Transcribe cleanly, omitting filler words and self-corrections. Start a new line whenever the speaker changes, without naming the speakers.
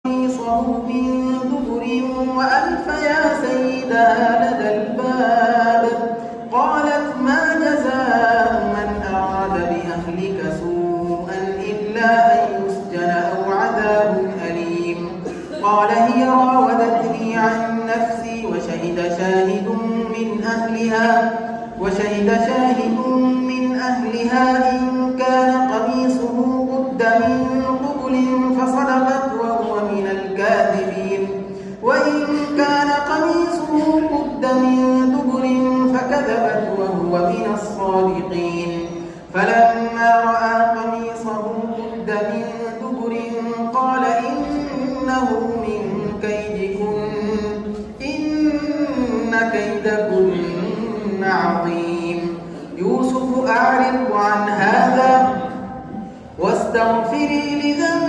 قميصه من دبر وألف يا سيدها لدى الباب. قالت ما جزاء من أراد بأهلك سوءا إلا أن يسجن أو عذاب أليم. قال هي راودتني عن نفسي وشهد شاهد من أهلها إن كان قميصه قد من قبل فصدقت وهو من الكاذبين وإن كان قميصه قد من دبر فكذبت وهو من الصادقين. فلما رأى قميصه قد من دبر قال إنه من كيدكن إن كيدكن عظيم. يوسف أعرض عن هذا واستغفري لذنبك